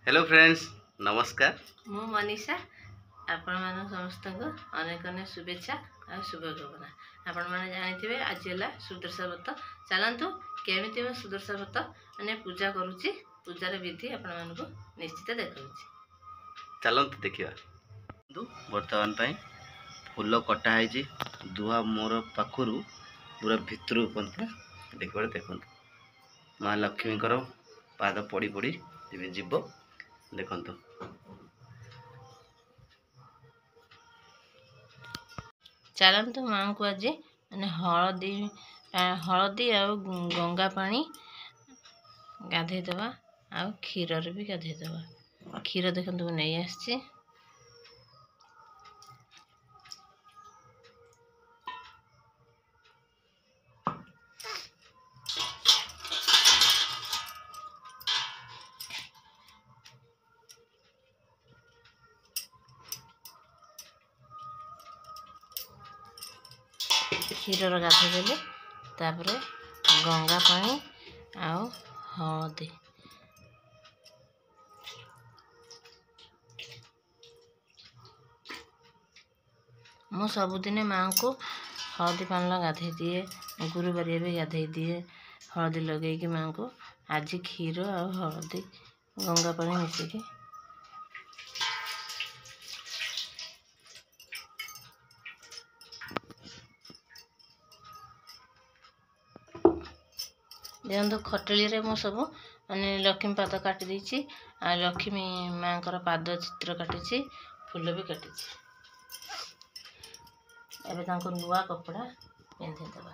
Hello friends नमस्कार मु मनीषा आपण मान समस्त अनेक अनेक शुभेच्छा और शुभकामना। आपण मैंने जानी आज है सुदर्शा व्रत। चलतु केमी मैं सुदर्शा व्रत मैंने पूजा करुच्ची पूजार विधि आपण मानक निश्चित देखा। चलतु देखा बर्तमान फूल कटाई दुआ मोर पाखु पूरा भितर देखा देखु माँ लक्ष्मी पाद पड़ी पड़ी जीव देखु चलतु माँ को आज मैंने हलदी आ गंगा पानी गाधेदवा आ क्षीर भी गाधेदवा। क्षीर देखो नहीं आसी क्षीर गाधेदेले तापर गंगा पानी आउ हलदी मु सबुदिने माँ को हलदी पानी गाधे दिए, गुरुवार भी गाधे दिए हलदी लगे कि माँ को। आज क्षीर आ हलदी गंगा पानी मिसिकी देखो खटली मु सब मैंने लक्ष्मी पाद काटी देछि आ लक्ष्मी माँ को पाद चित्र काटी फूल भी काटी एवं नुआ कपड़ा पिंधेदवा।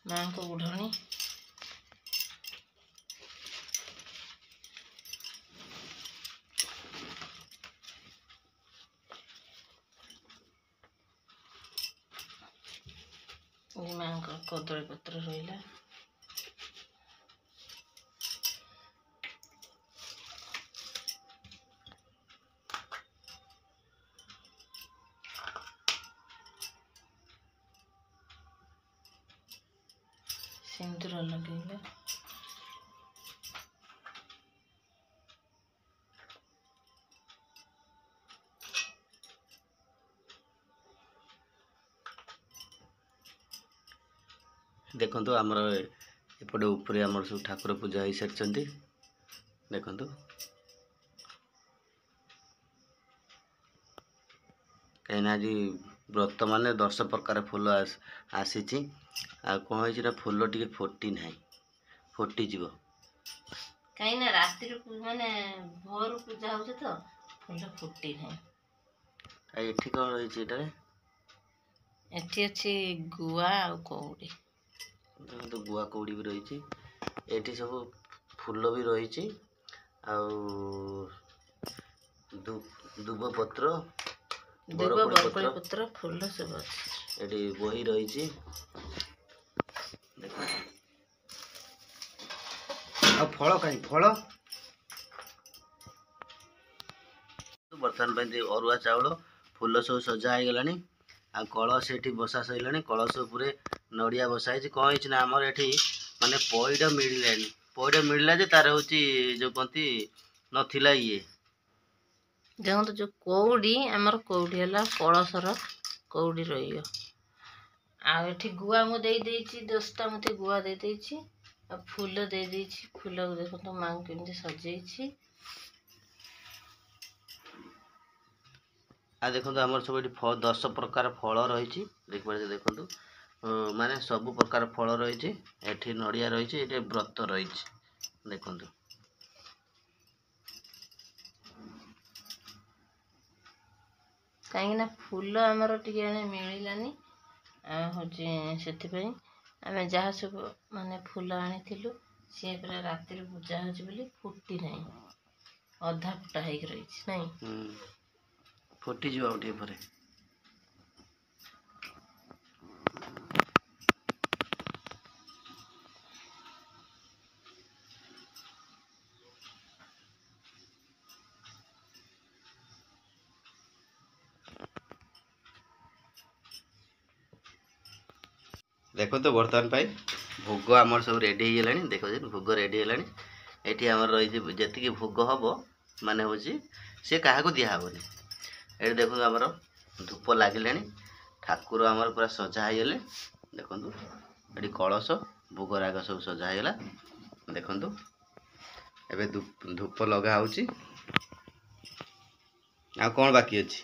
माँ को उढ़नी माँ को कदली पत्र रहा सिंदूर लगे देखु आमर एपटे ऊपर आमर सब ठाकुर पूजा हो सारी देखु कहीं आज व्रत मान 10 प्रकार फूल आसी कौन हो फूल टी फुटी ना फुटीज कहीं राति माने भोर पूजा हो तो फूल फुटी ना। एठी कौन रही एठी अच्छी गुआ आ कौड़ी तो गुआ कौड़ी भी रही एठी सब फूल भी रही दुब पत्र बरकोली पत्र फूल सब ये बही रही फल कहीं फल बर्तमान अरुआ चाउल फूल सब सजा हो गलानी आ कलश ये बसा सर कलश उपर नड़िया बसाई कौन ना आमर ये माने पैड मिलला पैड मिलला तार हूँ जो कहती नथिला ये देखो जो कौड़ी आमर कौड़ी है कलशर कौड़ी रही आठी गुआ मु दे 10टा मत गुआ दे फूल दे फूल देखो माँ केमती सजे आ देखो आमर सब ये 10 प्रकार फल रही देखो माने सब प्रकार फल रही एठी नड़िया रही ये व्रत रही देखो कहीं फूल आमर टे मिलानी हूँ से आम जहाँ सब माने फूल आनी सी पूरा राति पूजा हो फुटी ना अधा फुटा हो रही नहीं। ଫୁଟିଯିବ ଆଉ ଟିକେ ପରେ। ଦେଖନ୍ତୁ ବର୍ତ୍ତମାନ ପାଇଁ ଭୋଗ ଆମର ସବୁ ରେଡ଼ି ହେଇଗଲାଣି। ଦେଖନ୍ତୁ ଭୋଗ ରେଡ଼ି ହେଲାଣି। ଏଠି ଆମର ରହିଛି ଯେତିକି ଭୋଗ ହବ ମାନେ ହେଉଛି ସେ କାହାକୁ ଦିଆହେବନି। ଏଠି ଦେଖନ୍ତୁ ଆମର ଧୂପ ଲାଗିଲାଣି। ଠାକୁର ଆମର ପୁରା ସଜା ହେଇଗଲେ। ଦେଖନ୍ତୁ ଏଠି କଳସ ଭୋଗ ରାଗ ସବୁ ସଜା ହେଇଗଲା। ଦେଖନ୍ତୁ ଏବେ ଧୂପ ଲଗା ହେଉଛି। ଆଉ କ'ଣ ବାକି ଅଛି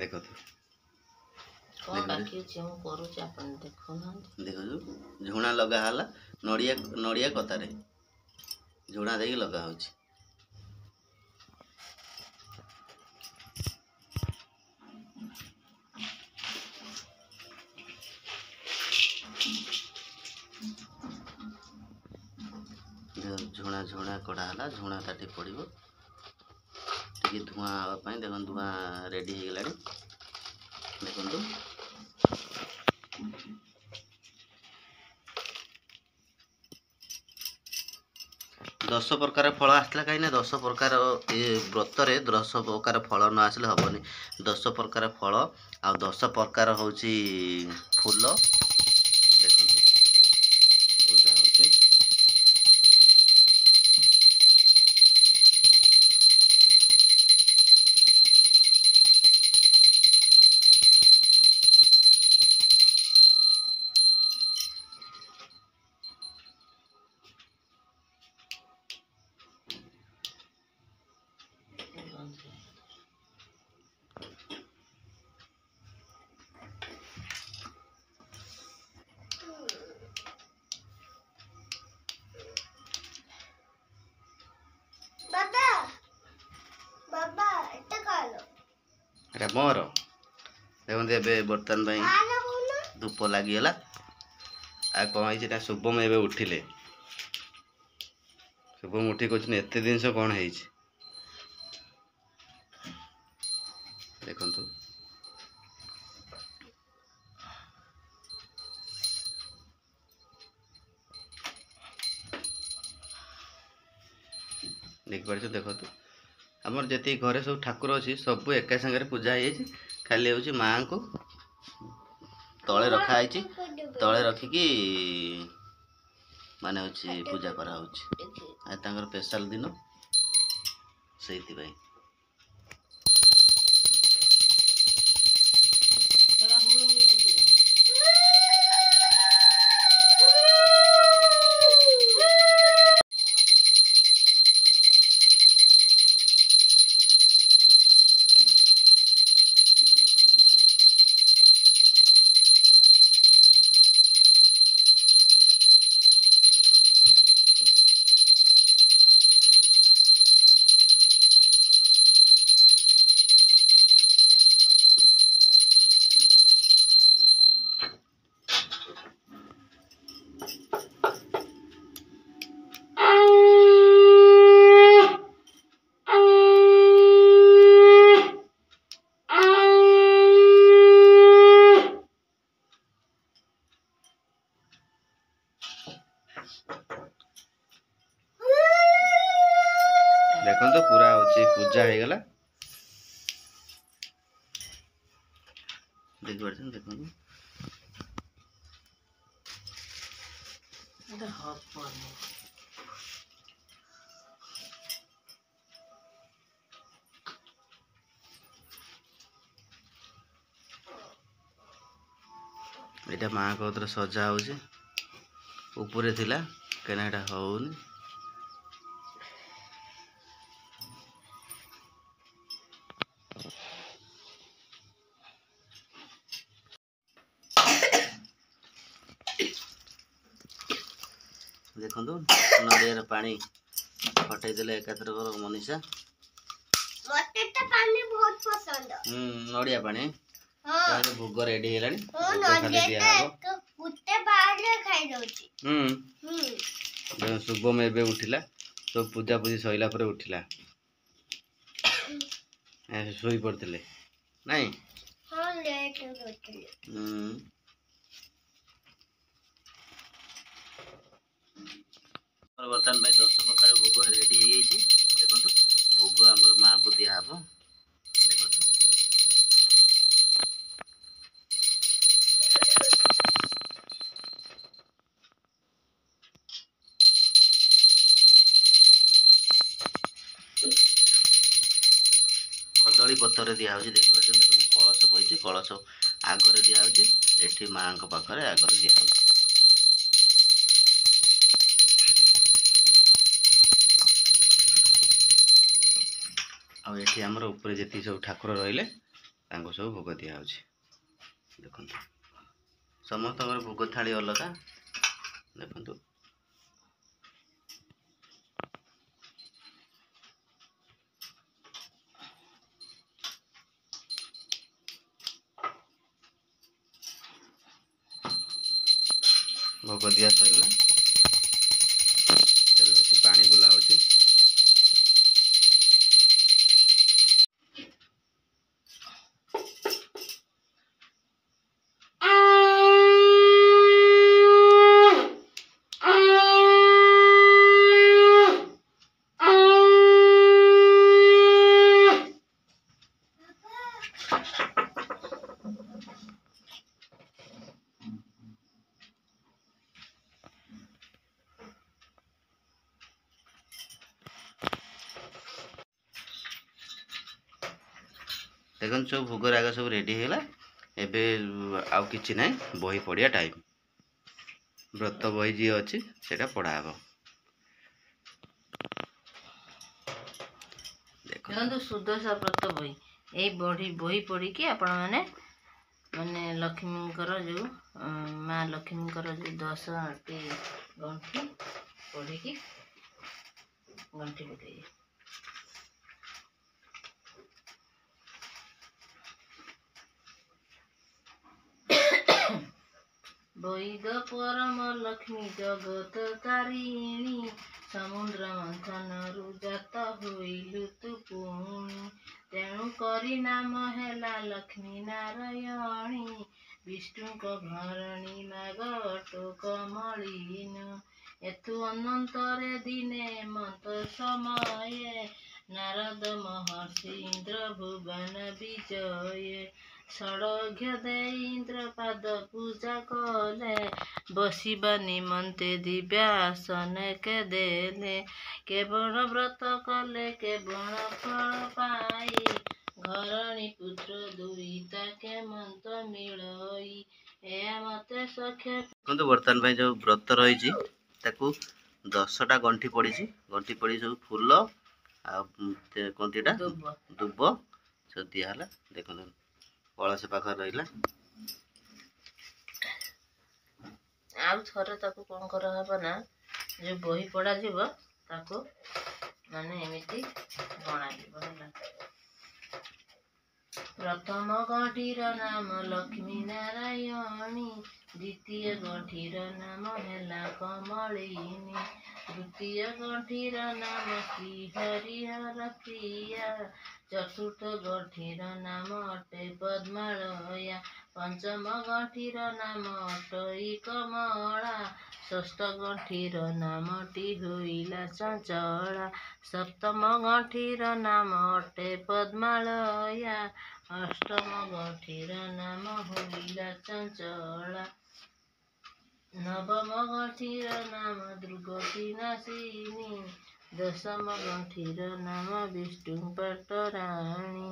ଦେଖନ୍ତୁ। ଦେଖନ୍ତୁ ଝୁଣା ଲଗା ହେଲା। ନଡ଼ିଆ କତାରେ ଝୁଣା ଦେଇକି ଲଗା ହେଉଛି। ଝୁଣା କଢ଼ା ହେଲା। ଝୁଣା ତାଠି ପଡ଼ିବ ଟିକେ ଧୂଆଁ ହେବା ପାଇଁ। ଦେଖନ୍ତୁ ଧୂଆଁ ରେଡ଼ି ହେଇଗଲାଣି। ଦେଖନ୍ତୁ 10 ପ୍ରକାର ଫଳ ଆସିଥିଲା। କାହିଁକିନା 10 ପ୍ରକାର ଏ ବ୍ରତରେ 10 ପ୍ରକାର ଫଳ ନ ଆସିଲେ ହେବନି। 10 ପ୍ରକାର ଫଳ ଆଉ 10 ପ୍ରକାର ହେଉଛି ଫୁଲ। ଦେଖନ୍ତୁ ପୂଜା ହେଉଛି। ଏଟା ମୋର। ଦେଖନ୍ତୁ ଏବେ ବର୍ତ୍ତମାନ ପାଇଁ ଧୂପ ଲାଗିଗଲା। ଆଉ କ'ଣ ହେଇଛି ନା ଶୁଭମ ଏବେ ଉଠିଲେ। ଶୁଭମ ଉଠି କହୁଛନ୍ତି ଏତେ ଜିନିଷ କ'ଣ ହେଇଛି। ଦେଖନ୍ତୁ ଦେଖିପାରୁଛ। ଦେଖନ୍ତୁ ଆମର ଯେତିକି ଘରେ ସବୁ ଠାକୁର ଅଛି ସବୁ ଏକା ସାଙ୍ଗରେ ପୂଜା ହେଇଯାଇଛି। ଖାଲି ହେଉଛି ମାଆଙ୍କୁ ତଳେ ରଖା ହେଇଛି। ତଳେ ରଖିକି ମାନେ ହେଉଛି ପୂଜା କରାହେଉଛି। ଆଉ ତାଙ୍କର ସ୍ପେଶାଲ ଦିନ ସେଇଥିପାଇଁ। ଦେଖନ୍ତୁ ପୁରା ହେଉଛି ପୂଜା ହେଇଗଲା। ଦେଖିପାରୁଛନ୍ତି। ଦେଖନ୍ତୁ ଏଇଟା ମାଆଙ୍କ କତିରେ ସଜା ହେଉଛି। ଉପରେ ଥିଲା କାହିଁକିନା ଏଇଟା ହେଉନି। ଦେଖନ୍ତୁ ନଡ଼ିଆର ପାଣି ଫଟେଇ ଦେଲେ ଏକାଥରକର ମନୀଷା। ମୋତେ ତ ପାଣି ବହୁତ ପସନ୍ଦ। ନଡ଼ିଆ ପାଣି। ତାହେଲେ ଭୋଗ ରେଡ଼ି ହେଇଗଲାଣି। ଶୁଭମ ଏବେ ଉଠିଲା। ସବୁ ପୂଜାପୂଜି ସରିଲା ପରେ ଉଠିଲା। ଶୋଇ ପଡ଼ିଥିଲେ ନାଇଁ? ହଁ ଲେଟ୍ କରିଥିଲି। ବର୍ତ୍ତମାନ ପାଇଁ 10 ପ୍ରକାର ଭୋଗ ରେଡ଼ି ହେଇଯାଇଛି। ଦେଖନ୍ତୁ ଭୋଗ ଆମର ମାଆଙ୍କୁ ଦିଆହବ। ଦେଖନ୍ତୁ କଦଳୀ ପତ୍ରରେ ଦିଆହେଉଛି। ଦେଖିପାରୁଛନ୍ତି, ଦେଖନ୍ତୁ କଳସ ବହିଛି, କଳସ ଆଗରେ ଦିଆହେଉଛି, ଏଠି ମାଆଙ୍କ ପାଖରେ ଆଗରେ ଦିଆହେଉଛି। ଆଉ ଏଠି ଆମର ଉପରେ ଯେତିକି ସବୁ ଠାକୁର ରହିଲେ ତାଙ୍କୁ ସବୁ ଭୋଗ ଦିଆହେଉଛି। ଦେଖନ୍ତୁ ସମସ୍ତଙ୍କର ଭୋଗ ଥାଳି ଅଲଗା। ଦେଖନ୍ତୁ ଭୋଗ ଦିଆ ସରିଲା। ଏବେ ହେଉଛି ପାଣି ବୁଲା ହେଉଛି। ଦେଖନ୍ତୁ ସବୁ ଭୋଗ ରାଗ ସବୁ ରେଡ଼ି ହେଇଗଲା। ଏବେ ଆଉ କିଛି ନାହିଁ, ବହି ପଢ଼ିବା ଟାଇମ୍। ବ୍ରତ ବହି ଯିଏ ଅଛି ସେଇଟା ପଢ଼ା ହେବ। ଦେଖନ୍ତୁ ସୁଦଶା ବ୍ରତ ବହି, ଏଇ ବହି ପଢ଼ିକି ଆପଣମାନେ ମାନେ ଲକ୍ଷ୍ମୀଙ୍କର ଯେଉଁ ମା ଲକ୍ଷ୍ମୀଙ୍କର ଯେଉଁ 10ଟି ଗଣ୍ଠି ପଢ଼ିକି ଗଣ୍ଠି ପକାଇବେ। ବୈଦ ପରମ ଲକ୍ଷ୍ମୀ ଜଗତ ତାରିଣୀ, ସମୁଦ୍ର ମନ୍ଥନରୁ ଜାତ ହୋଇଲୁ ତୁ ପୁଣି, ତେଣୁ କରି ନାମ ହେଲା ଲକ୍ଷ୍ମୀ ନାରାୟଣୀ, ବିଷ୍ଣୁଙ୍କ ଘରଣୀ ମାଗ କମଳିନ, ଏଥୁ ଅନନ୍ତରେ ଦିନେ ମନ୍ତ ସମୟେ, ନାରଦ ମହର୍ଷି ଇନ୍ଦ୍ର ଭୁବନ ବିଜୟେ, ଷଡ଼ଘ୍ୟ ଦେଇ ଇନ୍ଦ୍ର ପାଦ ପୂଜା କଲେ, ବସିବା ନିମନ୍ତେ ଦିବ୍ୟାସନ କେ ଦେଲେ, କେବଳ ବ୍ରତ କଲେ କେବଳ ଫଳ ପାଇ, ଘରଣୀ ପୁତ୍ର ଦୁଇତା କେମନ୍ତ ମିଳଇ, ଏହା ମତେ ସଖ୍ୟ। ଦେଖନ୍ତୁ ବର୍ତ୍ତମାନ ପାଇଁ ଯେଉଁ ବ୍ରତ ରହିଛି ତାକୁ 10ଟା ଗଣ୍ଠି ପଡ଼ିଛି। ଗଣ୍ଠି ପଡ଼ି ସବୁ ଫୁଲ ଆଉ କହନ୍ତି ଏଇଟା ଦୁବ ସବୁ ଦିଆହେଲା। ଦେଖନ୍ତୁ କଳସ ପାଖରେ ରହିଲା। ଆଉ ଥରେ ତାକୁ କ'ଣ କରାହବ ନା, ଯେଉଁ ବହି ପଢ଼ାଯିବ ତାକୁ ମାନେ ଏମିତି ଗଣାଯିବ ହେଲା। ପ୍ରଥମ ଗଣ୍ଠିର ନାମ ଲକ୍ଷ୍ମୀ ନାରାୟଣୀ, ଦ୍ୱିତୀୟ ଗଣ୍ଠିର ନାମ ହେଲା କମଳିନୀ, ତୃତୀୟ ଗଣ୍ଠିର ନାମ ଶ୍ରୀ ହରିହର ପ୍ରିୟା, ଚତୁର୍ଥ ଗଣ୍ଠିର ନାମ ଅଟେ ପଦ୍ମାଳୟା, ପଞ୍ଚମ ଗଣ୍ଠିର ନାମ ଅଟଇ କମଳା, ଷଷ୍ଠ ଗଣ୍ଠିର ନାମଟି ହୋଇଲା ଚଞ୍ଚଳା, ସପ୍ତମ ଗଣ୍ଠିର ନାମ ଅଟେ ପଦ୍ମାଳୟା, ଅଷ୍ଟମ ଗଣ୍ଠିର ନାମ ହୋଇଲା ଚଞ୍ଚଳା, ନବମ ଗଣ୍ଠିର ନାମ ଦୁର୍ଗତି ନାଶିନୀ, ଦଶମ ଗଣ୍ଠିର ନାମ ବିଷ୍ଣୁ ପାଟରାଣୀ।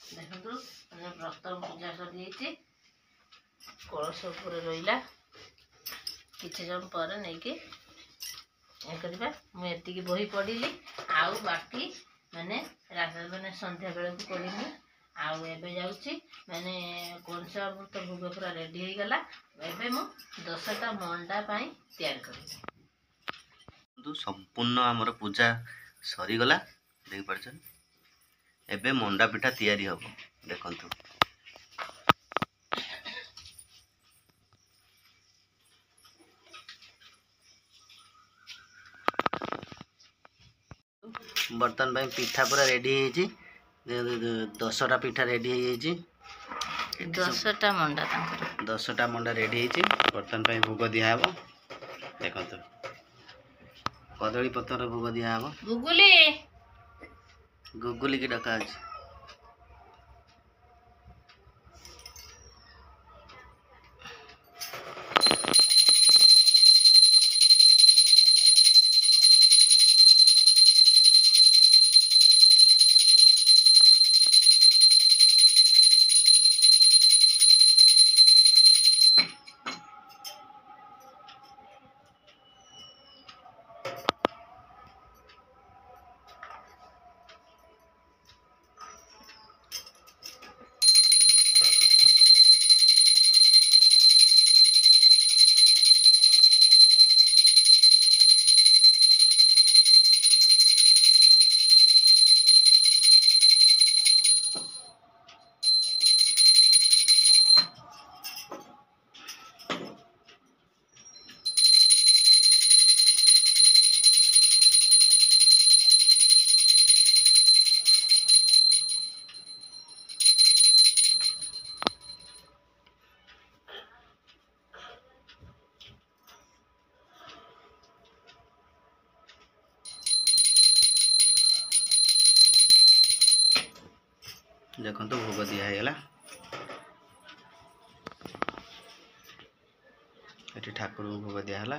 ଦେଖନ୍ତୁ ବ୍ରତ ପୂଜା ସରିଯାଇଛି, କଳସ ଉପରେ ରହିଲା। କିଛି ସମୟ ପରେ ନେଇକି କରିବା। ମୁଁ ଏତିକି ବହି ପଢ଼ିଲି, ଆଉ ବାକି ମାନେ ସନ୍ଧ୍ୟା ବେଳକୁ ପଢ଼ିନି। ଆଉ ଏବେ ଯାଉଛି ମାନେ କଂସା ଅମୃତ ଭୋଗ ପୁରା ରେଡ଼ି ହେଇଗଲା। ଏବେ ମୁଁ 10ଟା ମଣ୍ଡା ପାଇଁ ତିଆରି କରିବି। ସମ୍ପୂର୍ଣ୍ଣ ଆମର ପୂଜା ସରିଗଲା, ଦେଖିପାରୁଛନ୍ତି। ଏବେ ମଣ୍ଡା ପିଠା ତିଆରି ହେବ। ଦେଖନ୍ତୁ बर्तन भाई पिठा पूरा रेडी है 10टा पिठा रेडी है 10टा मंडा तांकर 10टा मंडा रेडी है बर्तन भाई भोग दिहब देखो कदली पत्र भोग दिहब गुगुली गुगुली की डका अछि देखो तो भोग दिहगला ये ठाकुर भोग दिहला।